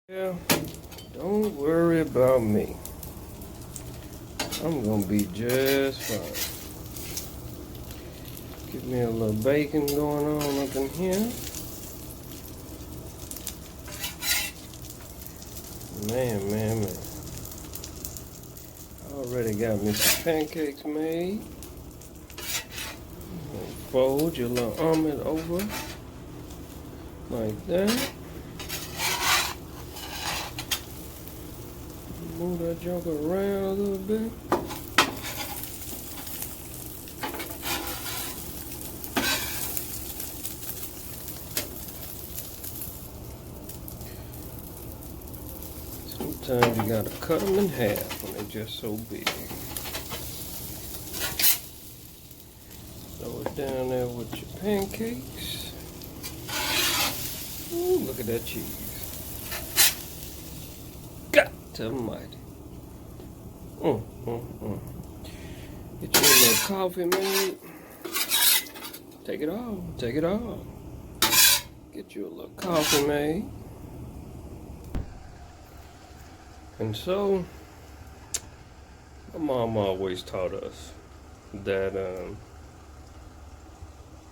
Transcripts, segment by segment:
Yeah, don't worry about me. I'm gonna be just fine. Get me a little bacon going on up in here. Man. I already got me some pancakes made. Fold your little omelet over like that. Move that junk around a little bit. Sometimes you gotta cut them in half when they're just so big. Throw it down there with your pancakes. Ooh, look at that cheese. God almighty. Get you a little coffee made. Take it off. Get you a little coffee made. And so, my mom always taught us that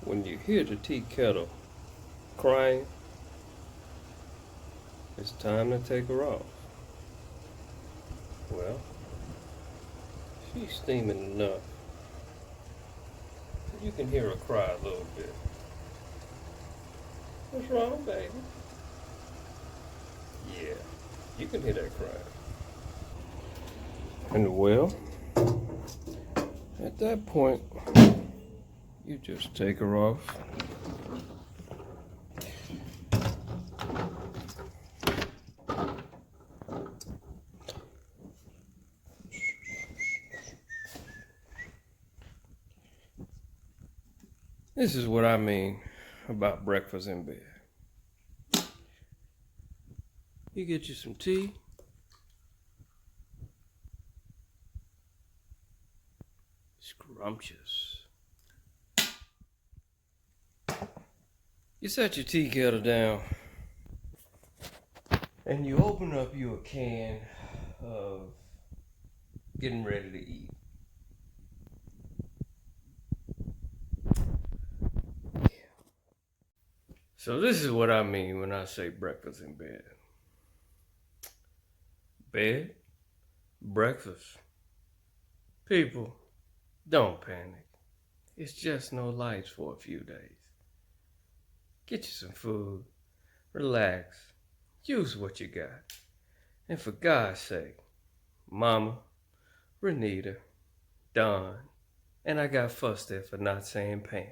when you hear the tea kettle crying, it's time to take her off. Well, she's steaming enough. You can hear her cry a little bit. What's wrong, baby? Yeah, you can hear that crying. And well, at that point, you just take her off. This is what I mean about breakfast in bed. You get you some tea. Scrumptious. You set your tea kettle down and you open up your can of getting ready to eat. So this is what I mean when I say breakfast in bed. Bed, breakfast. People, don't panic. It's just no lights for a few days. Get you some food, relax, use what you got. And for God's sake, Mama, Renita, Don, and I got fussed at for not saying Pam.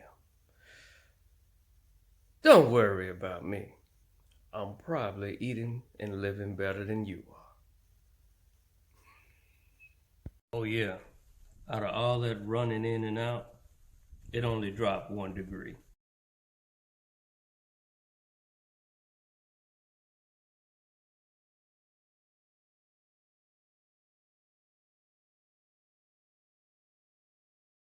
Don't worry about me. I'm probably eating and living better than you are. Oh yeah, out of all that running in and out, it only dropped 1 degree.